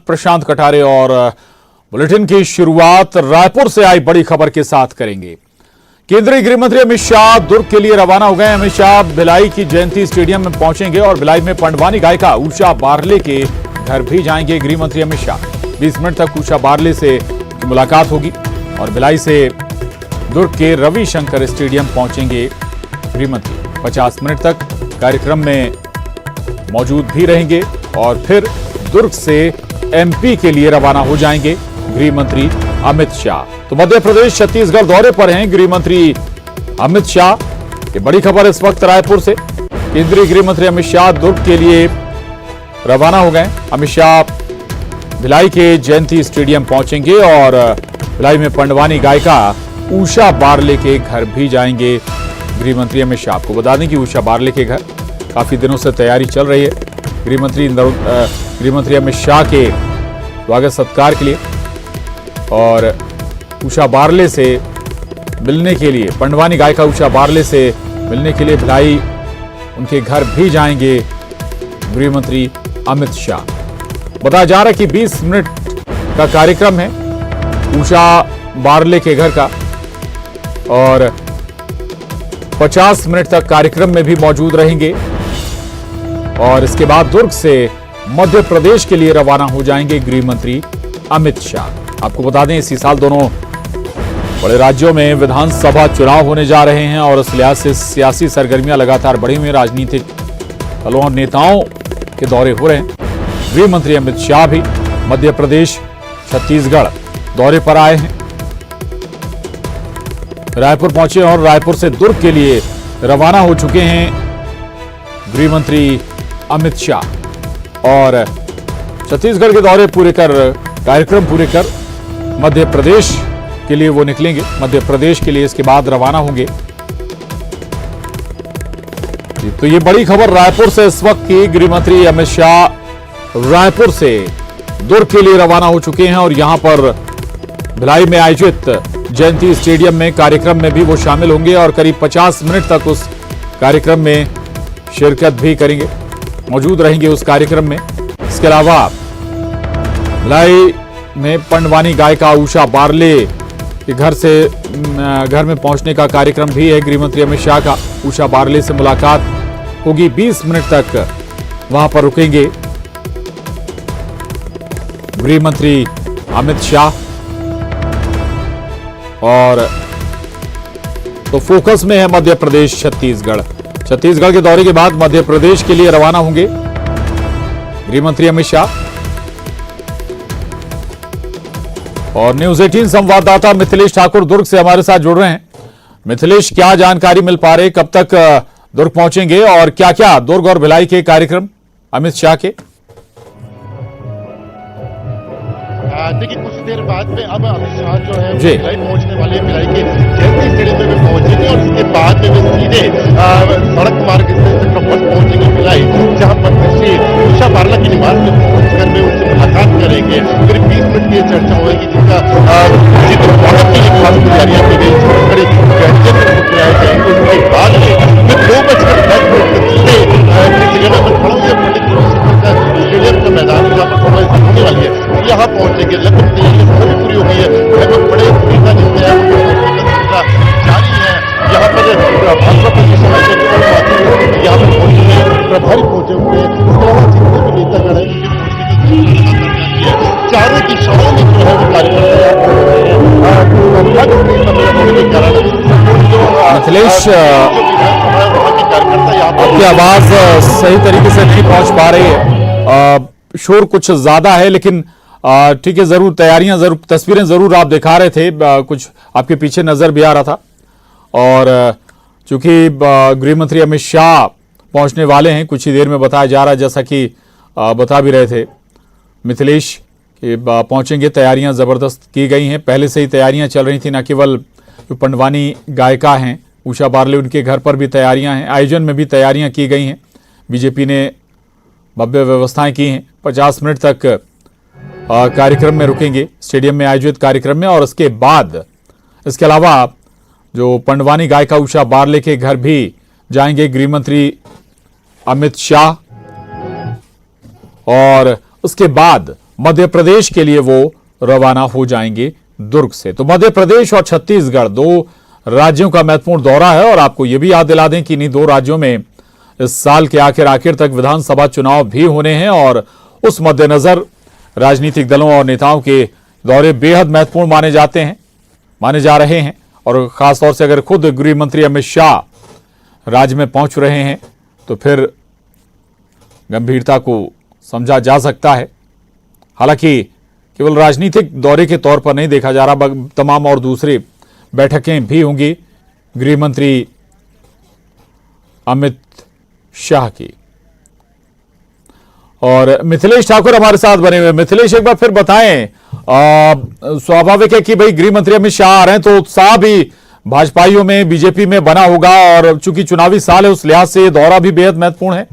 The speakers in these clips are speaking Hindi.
प्रशांत कटारे और बुलेटिन की शुरुआत रायपुर से आई बड़ी खबर के साथ करेंगे। केंद्रीय गृह मंत्री अमित शाह दुर्ग के लिए रवाना हो गए। अमित शाह भिलाई की जयंती स्टेडियम में पहुंचेंगे और भिलाई में पंडवानी गायिका उषा बारले के घर भी जाएंगे गृह मंत्री अमित शाह। 20 मिनट तक उषा बारले से मुलाकात होगी और भिलाई से दुर्ग के रविशंकर स्टेडियम पहुंचेंगे गृह मंत्री। 50 मिनट तक कार्यक्रम में मौजूद भी रहेंगे और फिर दुर्ग से एमपी के लिए रवाना हो जाएंगे गृह मंत्री अमित शाह। तो मध्य प्रदेश छत्तीसगढ़ दौरे पर हैं गृह मंत्री अमित शाह। ये बड़ी खबर इस वक्त रायपुर से। केंद्रीय गृह मंत्री अमित शाह दुर्ग के लिए रवाना हो गए। अमित शाह भिलाई के जयंती स्टेडियम पहुंचेंगे और भिलाई में पंडवानी गायिका उषा बारले के घर भी जाएंगे गृह मंत्री अमित शाह। आपको बता दें कि उषा बारले के घर काफी दिनों से तैयारी चल रही है गृह मंत्री अमित शाह के स्वागत सत्कार के लिए और उषा बारले से मिलने के लिए, पंडवानी गायिका उषा बारले से मिलने के लिए भिलाई उनके घर भी जाएंगे गृह मंत्री अमित शाह। बताया जा रहा है कि 20 मिनट का कार्यक्रम है उषा बारले के घर का और 50 मिनट तक कार्यक्रम में भी मौजूद रहेंगे और इसके बाद दुर्ग से मध्य प्रदेश के लिए रवाना हो जाएंगे गृह मंत्री अमित शाह। आपको बता दें इसी साल दोनों बड़े राज्यों में विधानसभा चुनाव होने जा रहे हैं और इस लिहाज से सियासी सरगर्मियां लगातार बढ़ी हुई। राजनीतिक दलों और नेताओं के दौरे हो रहे हैं। गृह मंत्री अमित शाह भी मध्य प्रदेश छत्तीसगढ़ दौरे पर आए हैं, रायपुर पहुंचे और रायपुर से दुर्ग के लिए रवाना हो चुके हैं गृह मंत्री अमित शाह और छत्तीसगढ़ के दौरे पूरे कर, कार्यक्रम पूरे कर मध्य प्रदेश के लिए वो निकलेंगे। मध्य प्रदेश के लिए इसके बाद रवाना होंगे। तो ये बड़ी खबर रायपुर से इस वक्त की। गृह मंत्री अमित शाह रायपुर से दुर्ग के लिए रवाना हो चुके हैं और यहां पर भिलाई में आयोजित जयंती स्टेडियम में कार्यक्रम में भी वो शामिल होंगे और करीब 50 मिनट तक उस कार्यक्रम में शिरकत भी करेंगे, मौजूद रहेंगे उस कार्यक्रम में। इसके अलावा भिलाई में पंडवानी गायिका उषा बारले के घर में पहुंचने का कार्यक्रम भी है गृह मंत्री अमित शाह का। उषा बारले से मुलाकात होगी। 20 मिनट तक वहां पर रुकेंगे गृह मंत्री अमित शाह और तो फोकस में है मध्य प्रदेश छत्तीसगढ़। छत्तीसगढ़ के दौरे के बाद मध्य प्रदेश के लिए रवाना होंगे गृह मंत्री अमित शाह। और न्यूज 18 संवाददाता मिथिलेश ठाकुर दुर्ग से हमारे साथ जुड़ रहे हैं। मिथिलेश, क्या जानकारी मिल पा रही, कब तक दुर्ग पहुंचेंगे और क्या क्या दुर्ग और भिलाई के कार्यक्रम अमित शाह के? देखिए, कुछ देर बाद में अब अमित शाह जो है भिलाई पहुंचने वाले हैं। भिलाई के जयंती स्टेडियम में पहुंचेंगे और इसके बाद में वे सीधे सड़क मार्ग से चौपट पहुंचेंगे भिलाई, जहां पर श्री उषा बारला के निवास में पहुंचकर वे उनसे मुलाकात करेंगे। करीब 20 मिनट की चर्चा होगी जिसका स्वागत के लिए खास तैयारियां की गई, बड़े व्यंजन तैयार जाएंगे। उसके बाद में 2:10 की जगह पर खड़ा हुए स्टेडियम का मैदान जहाँ पर थोड़ा होने वाली है, यहाँ पहुंचेंगे। लगभग तैयारी सभी पूरी हो गई है। लगभग बड़े नेता जिससे जारी है। यहाँ पर भाजपा प्रदेश यहाँ पर पहुंचे प्रभारी पहुंचे हुए हैं। इसके अलावा जितने भी नेतागण हैं चारों दिशाओं में जो है वो कार्यकर्ता मिथिलेश, आपकी आवाज सही तरीके से नहीं पहुंच पा रही है, शोर कुछ ज्यादा है, लेकिन ठीक है, जरूर तैयारियां, जरूर तस्वीरें जरूर आप दिखा रहे थे, कुछ आपके पीछे नजर भी आ रहा था। और चूंकि गृह मंत्री अमित शाह पहुंचने वाले हैं कुछ ही देर में, बताया जा रहा है, जैसा कि बता भी रहे थे मिथिलेश कि पहुंचेंगे। तैयारियां जबरदस्त की गई हैं, पहले से ही तैयारियां चल रही थी। न केवल जो पंडवानी गायिका हैं उषा बारले, उनके घर पर भी तैयारियां हैं, आयोजन में भी तैयारियां की गई हैं। बीजेपी ने भव्य व्यवस्थाएं की हैं। 50 मिनट तक कार्यक्रम में रुकेंगे स्टेडियम में आयोजित कार्यक्रम में और उसके बाद इसके अलावा जो पंडवानी गायिका उषा बारले के घर भी जाएंगे गृह मंत्री अमित शाह और उसके बाद मध्य प्रदेश के लिए वो रवाना हो जाएंगे दुर्ग से। तो मध्य प्रदेश और छत्तीसगढ़ दो राज्यों का महत्वपूर्ण दौरा है और आपको यह भी याद दिला दें कि इन्हीं दो राज्यों में इस साल के आखिर तक विधानसभा चुनाव भी होने हैं और उस मद्देनजर राजनीतिक दलों और नेताओं के दौरे बेहद महत्वपूर्ण माने जा रहे हैं। और खासतौर से अगर खुद गृह मंत्री अमित शाह राज्य में पहुंच रहे हैं तो फिर गंभीरता को समझा जा सकता है। हालांकि केवल राजनीतिक दौरे के तौर पर नहीं देखा जा रहा, तमाम और दूसरी बैठकें भी होंगी गृह मंत्री अमित शाह की। और मिथिलेश ठाकुर हमारे साथ बने हुए। मिथिलेश, एक बार फिर बताएं, स्वाभाविक है कि भाई गृह मंत्री अमित शाह आ रहे हैं तो उत्साह भी भाजपाइयों में, बीजेपी में बना होगा और चूंकि चुनावी साल है उस लिहाज से दौरा भी बेहद महत्वपूर्ण है।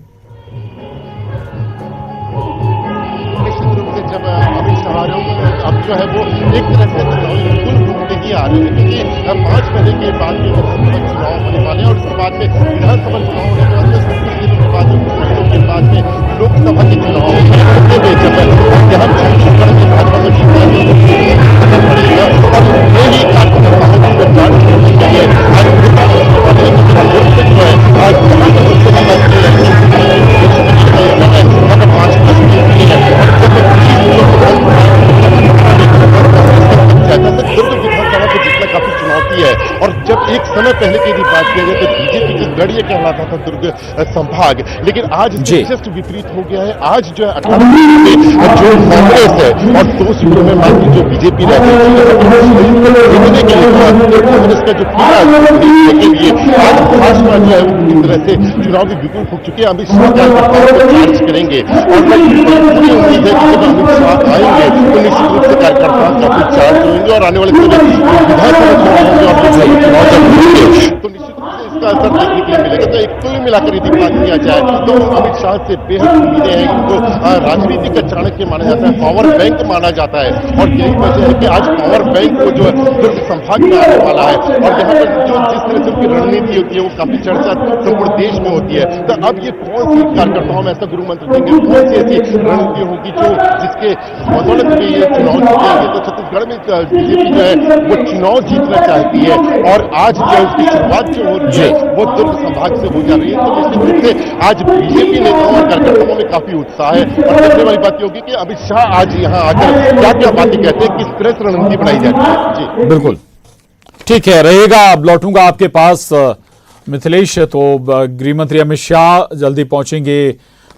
अब जो है वो एक तरह से बिल्कुल रुकते ही आ रहे हैं, क्योंकि 5 महीने के बाद में लोकसभा चुनाव होने वाले हैं और उसके बाद में विधानसभा चुनाव होने वाले हैं। 27 दिनों के बाद में, महीनों के बाद में लोकसभा के चुनाव होंगे। यहाँ छत्तीसगढ़ में भाजपा को जीतना पड़ेगा और यही कार्यकर्ताओं की जान छोड़ने के लिए आज दुर्ग विधानसभा को जीतना काफी चुनौती है। और जब एक समय पहले की बात की जाए तो बीजेपी की गढ़ ये कहलाता था दुर्ग संभाग, लेकिन आज जस्ट विपरीत हो गया है। आज जो है 18 जो कांग्रेस है और 2 सीटों में मान की जो बीजेपी रहती कांग्रेस का जो के लिए आज भाजपा जो है वो पूरी तरह से चुनावी बिगुल फूक चुके हैं। अमित शाह चार्ज करेंगे और पूरी उम्मीद है कि जब अमित शाह आएंगे तो निश्चित रूप से कार्यकर्ताओं काफी चार्ज होंगे और आने वाले समय विधानसभा चुनाव होंगे और चुनाव जब होंगे तो निश्चित रूप से इसका असर देखने के लिए मिलेगा। तो एक कुल मिलाकर यदि बात किया जाए तो अमित शाह से बेहद उम्मीदें हैं। इनको राजनीति का चाणक्य माना जाता है, पावर बैंक माना जाता है और यही वजह है कि आज पावर बैंक को जो है दुर्ग संभाग में आने वाला है और यहाँ पर जो जिस तरह से उनकी रणनीति होती है वो काफी चर्चा संपूर्ण देश में होती है। तो अब ये कौन सी कार्यकर्ताओं में ऐसा गृह मंत्री देंगे, कौन सी ऐसी रणनीति होगी जो जिसके बदौलत में ये चुनाव जीतेंगे। तो छत्तीसगढ़ में बीजेपी जो है वो चुनाव जीतना चाहती है और आज जो उसकी शुरुआत जो हो रही है वो दुर्ग संभाग से हो जा रही है। तो निश्चित रूप से आज बीजेपी नेताओं और कार्यकर्ताओं में काफी उत्साह है और देखने वाली बात होगी कि अमित शाह आज यहाँ आकर क्या क्या बातें कहते हैं, किस तरह से रणनीति बनाई जाती है। जी बिल्कुल ठीक है, रहेगा। अब लौटूंगा आपके पास मिथिलेश। तो गृह मंत्री अमित शाह जल्दी पहुंचेंगे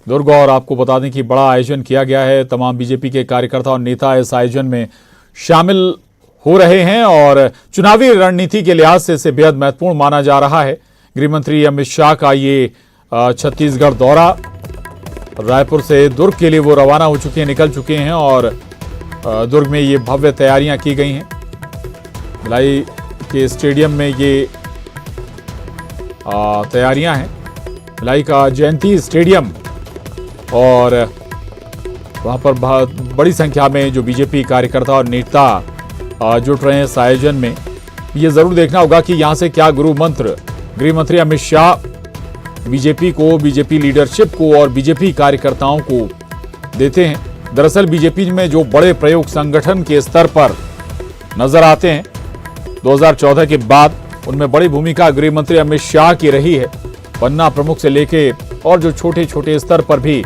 दुर्ग और आपको बता दें कि बड़ा आयोजन किया गया है। तमाम बीजेपी के कार्यकर्ता और नेता इस आयोजन में शामिल हो रहे हैं और चुनावी रणनीति के लिहाज से इसे बेहद महत्वपूर्ण माना जा रहा है। गृह मंत्री अमित शाह का ये छत्तीसगढ़ दौरा, रायपुर से दुर्ग के लिए वो रवाना हो चुके हैं, निकल चुके हैं और दुर्ग में ये भव्य तैयारियां की गई हैं। भिलाई के स्टेडियम में ये तैयारियां हैं, भिलाई का जयंती स्टेडियम, और वहां पर बहुत बड़ी संख्या में जो बीजेपी कार्यकर्ता और नेता जुट रहे हैं इस आयोजन में। ये जरूर देखना होगा कि यहां से क्या गृह मंत्री अमित शाह बीजेपी को, बीजेपी लीडरशिप को और बीजेपी कार्यकर्ताओं को देते हैं। दरअसल बीजेपी में जो बड़े प्रयोग संगठन के स्तर पर नजर आते हैं 2014 के बाद, उनमें बड़ी भूमिका गृह मंत्री अमित शाह की रही है। पन्ना प्रमुख से लेके और जो छोटे छोटे स्तर पर भी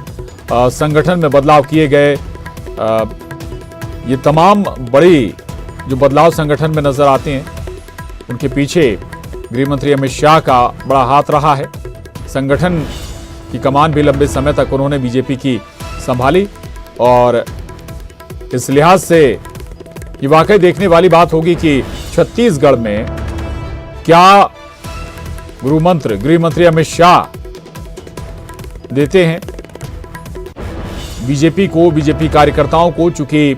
संगठन में बदलाव किए गए, ये तमाम बड़ी जो बदलाव संगठन में नजर आते हैं उनके पीछे गृह मंत्री अमित शाह का बड़ा हाथ रहा है। संगठन की कमान भी लंबे समय तक उन्होंने बीजेपी की संभाली और इस लिहाज से ये वाकई देखने वाली बात होगी कि छत्तीसगढ़ में क्या गृह मंत्री अमित शाह देते हैं बीजेपी को, बीजेपी कार्यकर्ताओं को। चूंकि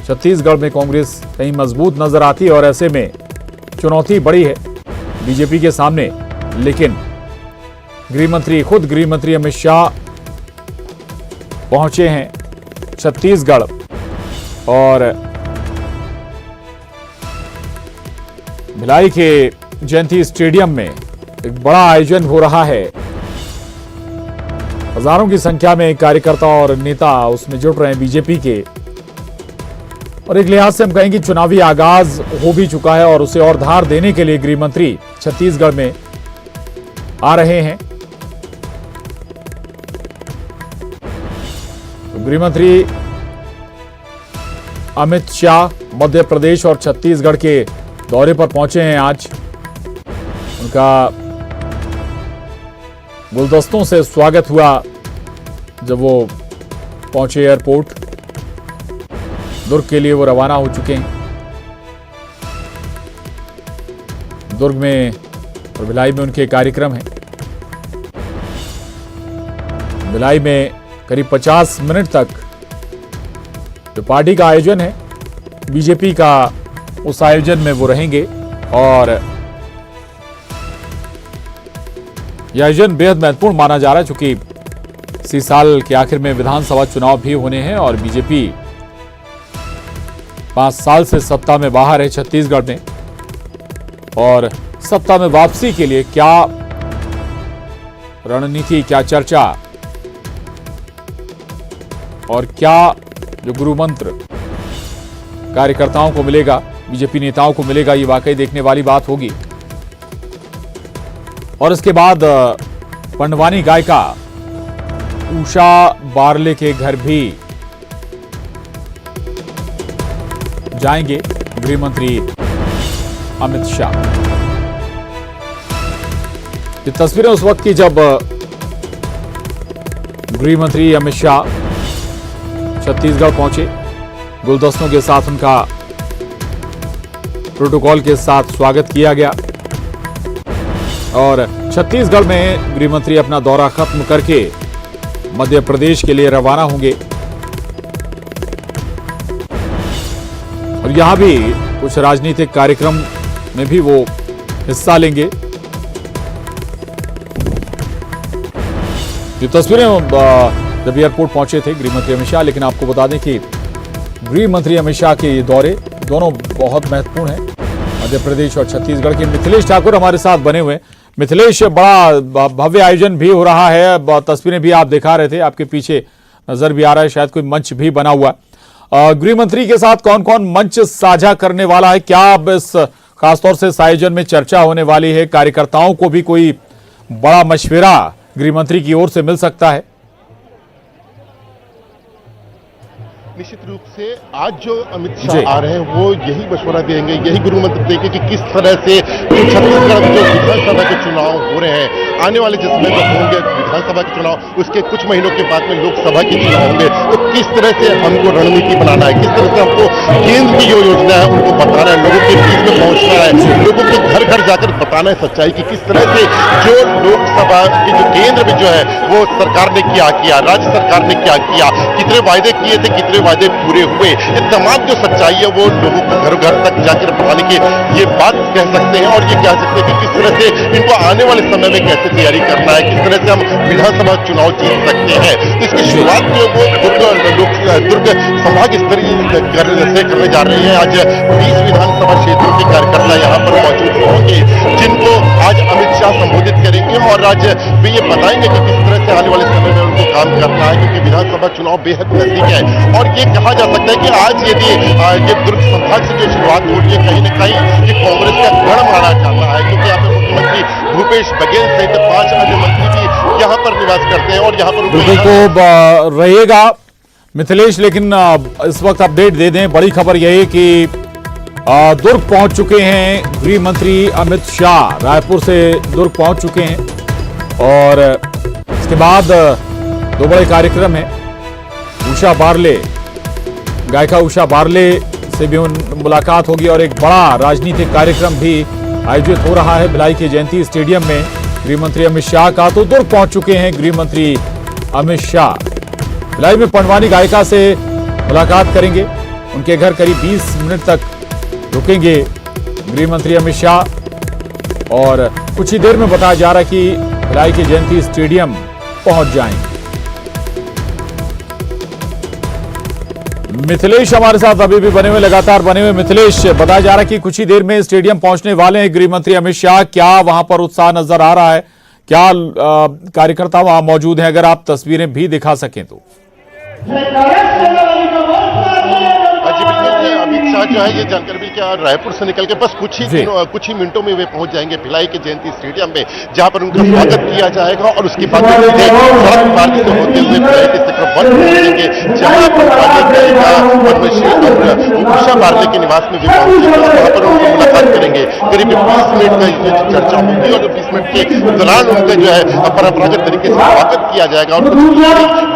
छत्तीसगढ़ में कांग्रेस कहीं मजबूत नजर आती है और ऐसे में चुनौती बड़ी है बीजेपी के सामने, लेकिन खुद गृह मंत्री अमित शाह पहुंचे हैं छत्तीसगढ़ और भिलाई के जयंती स्टेडियम में एक बड़ा आयोजन हो रहा है हजारों की संख्या में कार्यकर्ता और नेता उसमें जुट रहे हैं बीजेपी के। और एक लिहाज से हम कहेंगे चुनावी आगाज हो भी चुका है और उसे और धार देने के लिए गृह मंत्री छत्तीसगढ़ में आ रहे हैं। तो गृह मंत्री अमित शाह मध्य प्रदेश और छत्तीसगढ़ के दौरे पर पहुंचे हैं आज। उनका गुलदस्तों से स्वागत हुआ जब वो पहुंचे एयरपोर्ट। दुर्ग के लिए वो रवाना हो चुके हैं। दुर्ग में और भिलाई में उनके कार्यक्रम हैं। भिलाई में करीब 50 मिनट तक जो पार्टी का आयोजन है बीजेपी का, उस आयोजन में वो रहेंगे। और यह आयोजन बेहद महत्वपूर्ण माना जा रहा है क्योंकि इसी साल के आखिर में विधानसभा चुनाव भी होने हैं और बीजेपी 5 साल से सत्ता में बाहर है छत्तीसगढ़ में। और सत्ता में वापसी के लिए क्या रणनीति, क्या चर्चा और क्या जो गुरु मंत्र कार्यकर्ताओं को मिलेगा, बीजेपी नेताओं को मिलेगा, ये वाकई देखने वाली बात होगी। और इसके बाद पंडवानी गायिका उषा बारले के घर भी जाएंगे गृह मंत्री अमित शाह। ये तस्वीरें उस वक्त की जब गृह मंत्री अमित शाह छत्तीसगढ़ पहुंचे। गुलदस्तों के साथ उनका प्रोटोकॉल के साथ स्वागत किया गया और छत्तीसगढ़ में गृह मंत्री अपना दौरा खत्म करके मध्य प्रदेश के लिए रवाना होंगे। और यहां भी कुछ राजनीतिक कार्यक्रम में भी वो हिस्सा लेंगे। ये तस्वीरें जब एयरपोर्ट पहुंचे थे गृह मंत्री अमित शाह। लेकिन आपको बता दें कि गृह मंत्री अमित शाह के ये दौरे दोनों बहुत महत्वपूर्ण हैं। मध्य प्रदेश और छत्तीसगढ़ के मिथिलेश ठाकुर हमारे साथ बने हुए। मिथिलेश, बड़ा भव्य आयोजन भी हो रहा है, तस्वीरें भी आप दिखा रहे थे, आपके पीछे नजर भी आ रहा है, शायद कोई मंच भी बना हुआ। गृह मंत्री के साथ कौन कौन मंच साझा करने वाला है, क्या अब इस खासतौर से इस आयोजन में चर्चा होने वाली है? कार्यकर्ताओं को भी कोई बड़ा मशविरा गृह मंत्री की ओर से मिल सकता है? निश्चित रूप से आज जो अमित शाह आ रहे हैं वो यही मशवरा देंगे, यही गुरु मंत्र देंगे कि किस तरह से जो छत्तीसगढ़ में जो विधानसभा के चुनाव हो रहे हैं, आने वाले जिसमें जो होंगे विधानसभा के चुनाव, उसके कुछ महीनों के बाद में लोकसभा के चुनाव होंगे, तो किस तरह से हमको रणनीति बनाना है, किस तरह से हमको केंद्र की जो योजना है उनको बताना है, लोगों के बीच में पहुंचना है, लोगों के घर घर जाकर बताना है सच्चाई की, किस तरह से जो लोकसभा के जो केंद्र में जो है वो सरकार ने क्या किया, राज्य सरकार ने क्या किया, कितने वायदे किए थे, कितने वायदे पूरे हुए, ये तमाम जो सच्चाई है वो लोगों को घर घर तक जाकर बताने की ये बात कह सकते हैं। और ये कह सकते हैं कि किस तरह से इनको आने वाले समय में कैसे तैयारी करना है, किस तरह से हम विधानसभा चुनाव जीत सकते हैं। इसकी शुरुआत जो वो दुर्ग संभाग स्तरीय से करने जा रहे हैं। आज 20 विधानसभा क्षेत्रों के कार्यकर्ता यहाँ पर मौजूद होंगे जिनको आज अमित शाह संबोधित करेंगे और आज भी ये बताएंगे कि किस तरह से आने वाले समय में उनको काम करना है, क्योंकि विधानसभा चुनाव बेहद नजदीक है। और ये कहा जा सकता है कि आज यदि ये दुर्ग संभाग से जो शुरुआत हो रही है, कहीं न कहीं ये कांग्रेस का गढ़ माना जाता है, क्योंकि यहाँ पे मुख्यमंत्री भूपेश बघेल सहित 5 अन्य मंत्री भी यहाँ पर निवास करते हैं और यहाँ पर तो रहेगा मिथिलेश। लेकिन इस वक्त अपडेट दे दें, बड़ी खबर यही कि दुर्ग पहुंच चुके हैं गृह मंत्री अमित शाह, रायपुर से दुर्ग पहुंच चुके हैं। और इसके बाद 2 बड़े कार्यक्रम हैं। उषा बारले, गायिका उषा बारले से भी मुलाकात होगी और एक बड़ा राजनीतिक कार्यक्रम भी आयोजित हो रहा है भिलाई के जयंती स्टेडियम में गृह मंत्री अमित शाह का। तो दुर्ग पहुंच चुके हैं गृह मंत्री अमित शाह। भिलाई में पंडवानी गायिका से मुलाकात करेंगे, उनके घर करीब 20 मिनट तक रुकेंगे गृह मंत्री अमित शाह और कुछ ही देर में बताया जा रहा है कि भिलाई के जयंती स्टेडियम पहुंच जाएंगे। मिथिलेश हमारे साथ अभी भी बने हुए, लगातार बने हुए। मिथिलेश, बताया जा रहा है कि कुछ ही देर में स्टेडियम पहुंचने वाले हैं गृह मंत्री अमित शाह। क्या वहां पर उत्साह नजर आ रहा है? क्या कार्यकर्ता वहां मौजूद हैं? अगर आप तस्वीरें भी दिखा सकें तो। जी बिल्कुल, अमित शाह जो है ये जानकर भी क्या रायपुर से निकल के बस कुछ ही मिनटों में वे पहुंच जाएंगे भिलाई के जयंती स्टेडियम में, जहां पर उनका स्वागत किया जाएगा और उसके बाद सड़क मार्ग से होते हुए भिलाई के सेक्टर 1 पहुंचेंगे, जहां पर उषा बारले के निवास में भी पहुंचेंगे और वहां पर उनसे मुलाकात करेंगे। करीब 20 मिनट का ये चर्चा होगी और 20 मिनट के दौरान उनका जो है परंपरागत तरीके से स्वागत किया जाएगा और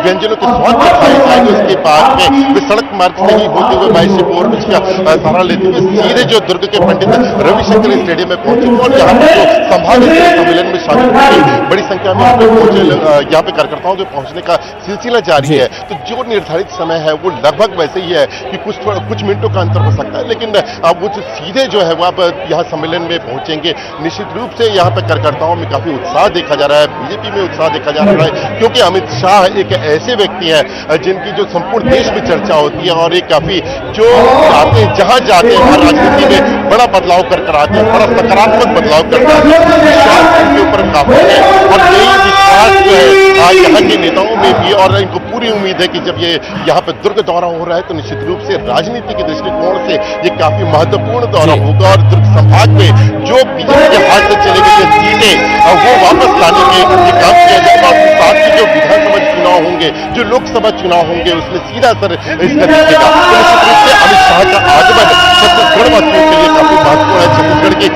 व्यंजनों के स्वाद खाए जाएंगे। उसके बाद में वे सड़क मार्ग से ही होते हुए 22 से ओवरब्रिज का सहारा लेते हुए सीधे जो दुर्ग के पंडित रविशंकर स्टेडियम में पहुंचेंगे और यहाँ पर जो संभाग सम्मेलन में शामिल होंगे, बड़ी संख्या में यहाँ पे कार्यकर्ताओं के पहुंचने का सिलसिला जारी है। तो जो निर्धारित समय है वो लगभग वैसे ही है कि कुछ मिनटों का अंतर हो सकता है, लेकिन अब वो सीधे जो है वो आप यहाँ सम्मेलन में पहुंचेंगे। निश्चित रूप से यहाँ पे कार्यकर्ताओं में काफी उत्साह देखा जा रहा है, बीजेपी में उत्साह देखा जा रहा है, क्योंकि अमित शाह एक ऐसे व्यक्ति हैं जिनकी जो संपूर्ण देश में चर्चा होती है और एक काफी जो जाते हैं जहां जाते हैं राजनीति में बड़ा बदलाव कर आते हैं, बड़ा सकारात्मक बदलाव करते हैं। विश्वास इनके ऊपर काफी है और यही विश्वास जो है यहाँ के नेताओं में भी, और इनको पूरी उम्मीद है कि जब ये यहाँ पे दुर्ग दौरा हो रहा है तो निश्चित रूप से राजनीति के दृष्टिकोण से ये काफी महत्वपूर्ण दौरा होगा और दुर्ग संभाग में जो बीजेपी के हाथ से चले गए सीटें वो वापस लाने के लिए काम किया जाएगा और साथ ही जो विधानसभा चुनाव होंगे, जो लोकसभा चुनाव होंगे, उसमें सीधा असर इसका दिखेगा। तो निश्चित रूप से अमित शाह का आगमन छत्तीसगढ़ वासियों के लिए काफी महत्वपूर्ण है, छत्तीसगढ़ के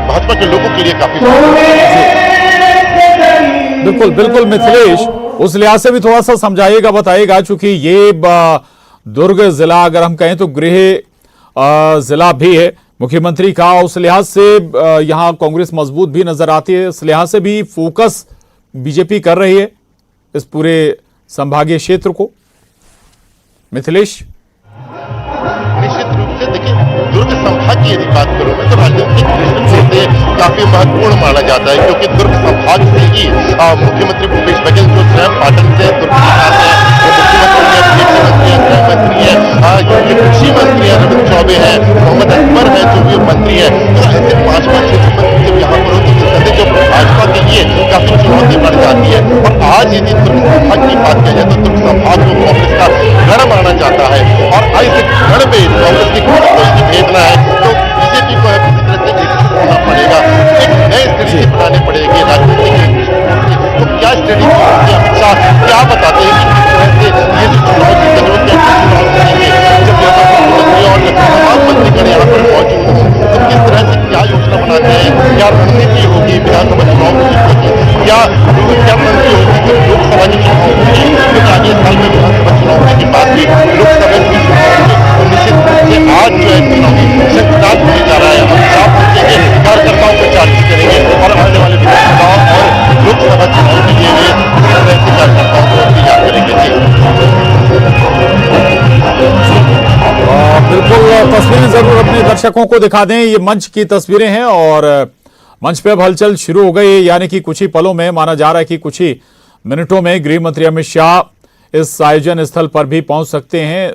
भाजपा के लोगों के लिए काफी महत्वपूर्ण है। बिल्कुल बिल्कुल मिथिलेश, उस लिहाज से भी थोड़ा सा समझाइएगा, बताइएगा, चूंकि ये दुर्ग जिला अगर हम कहें तो गृह जिला भी है मुख्यमंत्री का, उस लिहाज से यहाँ कांग्रेस मजबूत भी नजर आती है, इस लिहाज से भी फोकस बीजेपी कर रही है इस पूरे संभागीय क्षेत्र को। मिथिलेश, निश्चित रूप से देखिए दुर्ग संभाग की यदि बात करूं मैं तो राजनीतिक दृष्टिकोण से काफी महत्वपूर्ण माना जाता है, क्योंकि दुर्ग संभाग से ही मुख्यमंत्री भूपेश बघेल जो स्वयं पाटन से दुर्ग के पास है, मुख्यमंत्री है, कृषि मंत्री है, रविंद्र चौबे है, मोहम्मद अकबर है जो भी मंत्री है। तो ऐसे 5-5 क्षेत्र मंत्री जब यहाँ पर होते हैं जो भाजपा के लिए काफी चुनौती बढ़ जाती है। और आज यदि दुर्ग संभाग की बात की जाए तो दुर्ग संभाग को कांग्रेस का गढ़ माना जाता है और इस गढ़ में कांग्रेस की को यदि भेजना है तो बीजेपी को किसी तरह से एकजुट होना पड़ेगा, एक नई स्थिति बनानी पड़ेगी राजनीतिक। तो क्या स्ट्रेटेजी होगी अमित शाह क्या बताते हैं कि किस तरह से ये जो चुनाव जीते जो कैसे चुनाव करेंगे, जब यहाँ पर मुख्यमंत्री और तमाम मंत्रीगण यहाँ पर मौजूद हों तो किस तरह से क्या योजना बनाते हैं, क्या रणनीति होगी विधानसभा चुनाव को जीतने की, क्या रणनीति होगी जब लोकसभा की चुनाव होगी, क्योंकि आगे साल में विधानसभा चुनाव होने के बाद भी लोकसभा की चुनाव होंगे। तो निश्चित रूप से आज जो है चुनावी शक्तिदार होने जा रहा है। हम साफ पहुंचेंगे, कार्यकर्ताओं को चार्ज करेंगे और आने वाले विधानसभा और लोकसभा चुनाव के लिए इस तरह से कार्यकर्ताओं को तैयार करेंगे। बिल्कुल, तस्वीरें जरूर अपने दर्शकों को दिखा दें। ये मंच की तस्वीरें हैं और मंच पे अब हलचल शुरू हो गई, यानी कि कुछ ही पलों में, माना जा रहा है कि कुछ ही मिनटों में गृह मंत्री अमित शाह इस आयोजन स्थल पर भी पहुंच सकते हैं।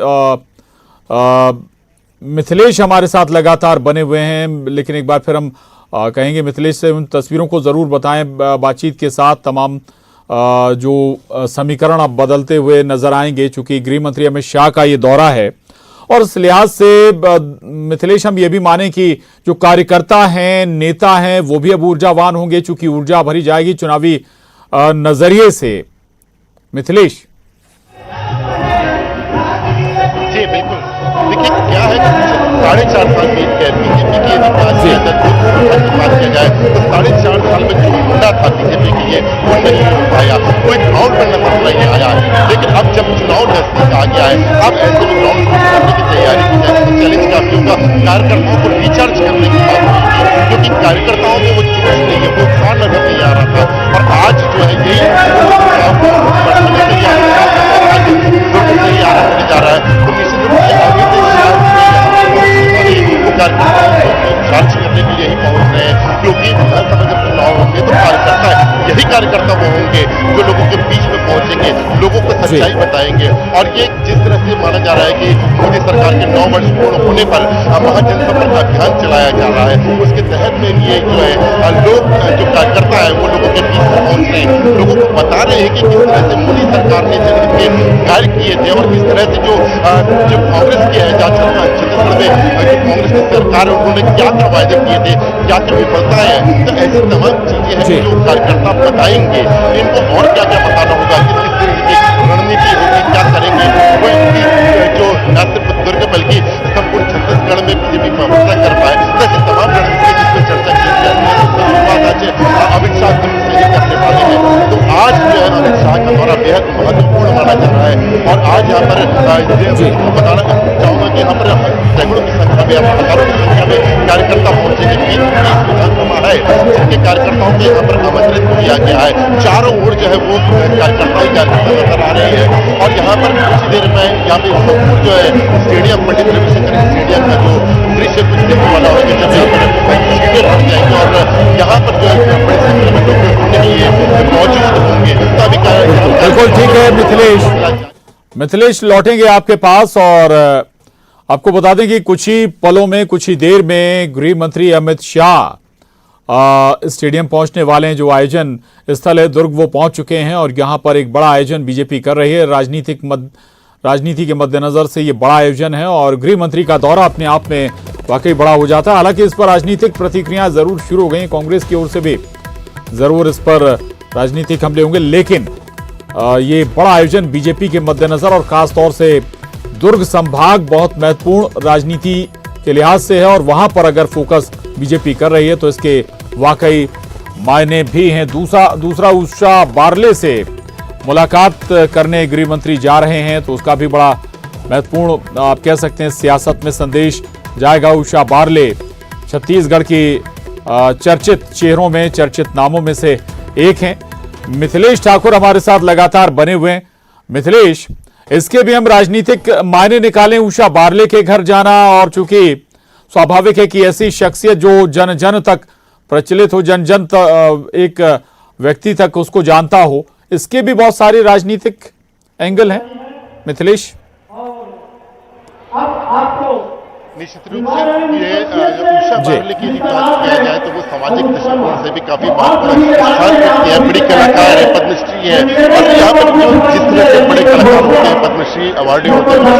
मिथिलेश हमारे साथ लगातार बने हुए हैं, लेकिन एक बार फिर हम कहेंगे मिथिलेश से उन तस्वीरों को जरूर बताएं बातचीत के साथ। तमाम जो समीकरण अब बदलते हुए नजर आएंगे, चूंकि गृह मंत्री अमित शाह का ये दौरा है और इस लिहाज से मिथिलेश हम ये भी माने कि जो कार्यकर्ता हैं, नेता हैं, वो भी अब ऊर्जावान होंगे, चूंकि ऊर्जा भरी जाएगी चुनावी नजरिए से। मिथिलेश जी बिल्कुल, देखिए क्या है कि 4.5 साल बीत गए बीजेपी की यदि बात की जाए तो 4.5 साल में जो मुद्दा था बीजेपी के लिए वो नहीं हो पाया, कोई ग्राउंड पर नजर नहीं आया। लेकिन अब जब चुनाव नजदीक आ गया है, अब ऐसे में ग्राउंड करने की तैयारी की जाए तो चैलेंज काफी होगा, कार्यकर्ताओं को रिचार्ज करने की बात होगी, क्योंकि कार्यकर्ताओं में वो जोश नहीं है, वो उत्साह नजर नहीं आ रहा था। और आज जो है यही जा रहा है तो निश्चित रूप से चार्ज करने के लिए ही पहुंच रहे हैं, क्योंकि विधानसभा जब चुनाव होंगे तो कार्यकर्ता यही कार्यकर्ता वो होंगे जो लोगों के बीच में पहुंचेंगे, लोगों को सच्चाई बताएंगे। और ये जिस तरह से माना जा रहा है कि मोदी सरकार के 9 वर्ष पूर्ण होने पर महाजनसंपर्क अभियान चलाया जा रहा है। उसके तहत में ये जो है लोग जो कार्यकर्ता है वो लोगों के बीच पहुंच रहे हैं, लोगों को बता रहे हैं कि किस तरह से मोदी सरकार ने जिनके कार्य किए थे और किस तरह से जो कांग्रेस की है छत्तीसगढ़ में जो कांग्रेस की सरकार है उन्होंने क्या क्या वायदे किए थे, क्या क्या विफलताएं हैं। तो ऐसी तमाम चीजें हैं जो कार्यकर्ता बताएंगे। इनको और क्या क्या बताना होगा, किस किस तरह की रणनीति होगी, क्या करेंगे, वो इनकी जो न सिर्फ दुर्ग बल्कि संपूर्ण छत्तीसगढ़ में बीजेपी प्रवर्तन कर पाए। ऐसी तमाम रणनीति जिसमें चर्चा की जाती है। आज अमित शाह से ही करने वाले हैं। तो आज जो है अमित शाह का दौरा बेहद महत्वपूर्ण माना जा रहा है और आज यहाँ पर बताना चाहूंगा कि यहाँ पर सैकड़ों की संख्या में हजारों की संख्या में कार्यकर्ता पहुंचेंगे। 20 विधानसभा है जिनके कार्यकर्ताओं को यहाँ पर आमंत्रित किया गया है। चारों ओर जो है वो कार्यकर्ता ही कार्यकर्ता नजर आ रहे हैं और यहाँ पर कुछ देर में यहाँ पे संपूर्ण जो है स्टेडियम पंडित रविशंकर स्टेडियम का जो दृश्य कुछ देखने वाला होगा जब यहाँ पर सीटें भर जाएंगे और यहाँ पर जो है बड़ी संख्या में लोग सुनने के लिए मौजूद होंगे। तभी बिल्कुल ठीक है मिथिलेश लौटेंगे आपके पास और आपको बता दें कि कुछ ही पलों में कुछ ही देर में गृह मंत्री अमित शाह स्टेडियम पहुंचने वाले हैं। जो आयोजन स्थल है दुर्ग वो पहुंच चुके हैं और यहां पर एक बड़ा आयोजन बीजेपी कर रही है। राजनीति के मद्देनजर से ये बड़ा आयोजन है और गृह मंत्री का दौरा अपने आप में वाकई बड़ा हो जाता है। हालांकि इस पर राजनीतिक प्रतिक्रियाएं जरूर शुरू हो गई, कांग्रेस की ओर से भी जरूर इस पर राजनीतिक हमले होंगे, लेकिन ये बड़ा आयोजन बीजेपी के मद्देनजर और खास तौर से दुर्ग संभाग बहुत महत्वपूर्ण राजनीति के लिहाज से है और वहां पर अगर फोकस बीजेपी कर रही है तो इसके वाकई मायने भी हैं। दूसरा उषा बारले से मुलाकात करने गृह मंत्री जा रहे हैं तो उसका भी बड़ा महत्वपूर्ण आप कह सकते हैं सियासत में संदेश जाएगा। उषा बारले छत्तीसगढ़ की चर्चित चेहरों में चर्चित नामों में से एक हैं। मिथिलेश ठाकुर हमारे साथ लगातार बने हुए हैं। मिथिलेश, इसके भी हम राजनीतिक मायने निकालें उषा बारले के घर जाना, और चूंकि स्वाभाविक है कि ऐसी शख्सियत जो जन जन तक प्रचलित हो, जन जन एक व्यक्ति तक उसको जानता हो, इसके भी बहुत सारे राजनीतिक एंगल हैं मिथिलेश। निश्चित रूप से ये उषा बारले की बात किया जाए तो वो सामाजिक दृष्टिकोण से भी काफी महत्वपूर्ण स्थान रखती है। बड़ी कलाकार है, पद्मश्री है और यहाँ पर जो जिस तरह से बड़े कलाकार होते हैं, पद्मश्री अवार्डी होते हैं,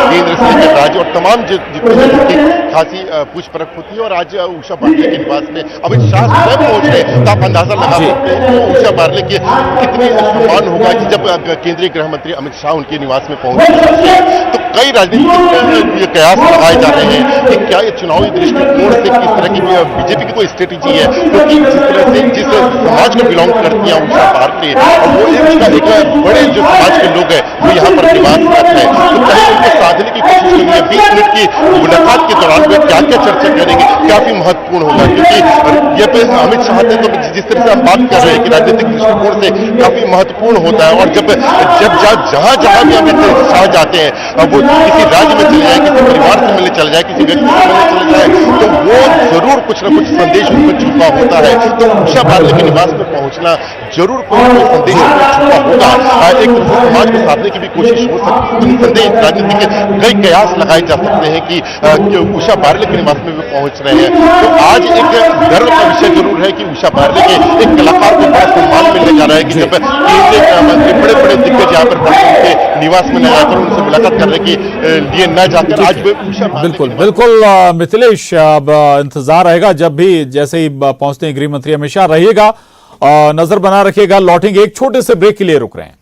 केंद्र से लेकर राज्य और तमाम जितने उनकी खासी पूछ परख होती है। और आज उषा बारले के निवास में अमित शाह स्वयं पहुंच रहे हैं तो आप अंदाजा लगा सकते हैं कि उषा बारले के कितनी सम्मान होगा कि जब केंद्रीय गृह मंत्री अमित शाह उनके निवास में पहुंचे। तो कई राजनीतिक कयास लगाए जा रहे हैं कि क्या ये चुनावी दृष्टिकोण से किस तरह की बीजेपी की कोई स्ट्रेटेजी है, क्योंकि जिस तरह से जिस समाज को बिलोंग करती है उषा बारले और वो एक बड़े जो समाज के लोग हैं वो यहाँ पर निवास करते हैं, तो कहीं उनको साधने की कोशिश की है। 20 मिनट की मुलाकात के दौरान वे क्या क्या चर्चा करेंगे काफी महत्वपूर्ण होगा, क्योंकि ये पे अमित शाह ने तो जिस तरह से हम बात कर रहे हैं कि राजनीतिक दृष्टिकोण से काफी महत्वपूर्ण होता है। और जब जहां भी अमित शाह जाते हैं, वो किसी राज्य में चले जाए, किसी परिवार से मिलने चले जाए, किसी व्यक्ति से मिलने चले जाए, तो वो जरूर कुछ न कुछ संदेश उनमें छुपा होता है। तो उषा बारले के निवास में पहुंचना जरूर कोई संदेश उनमें छुपा होगा। एक तरह से समाज को साधने की भी कोशिश हो सकती है। संदेश राजनीति के कई कयास लगाए जा सकते हैं कि उषा बारले के निवास में भी पहुंच रहे हैं। तो आज एक गर्व का विषय जरूर है कि उषा बारले के एक कलाकार को बड़ा सम्मान मिलने जा रहा है कि जब केंद्रीय मंत्री बड़े बड़े दिग्गज यहाँ पर उनके निवास में न जाकर उनसे मुलाकात करने के लिए न जाकर आज उषा बिल्कुल मिथिलेश, अब इंतजार रहेगा जब भी जैसे ही पहुंचते हैं गृह मंत्री अमित शाह। रहिएगा, नजर बना रखिएगा। लौटेंगे, एक छोटे से ब्रेक के लिए रुक रहे हैं।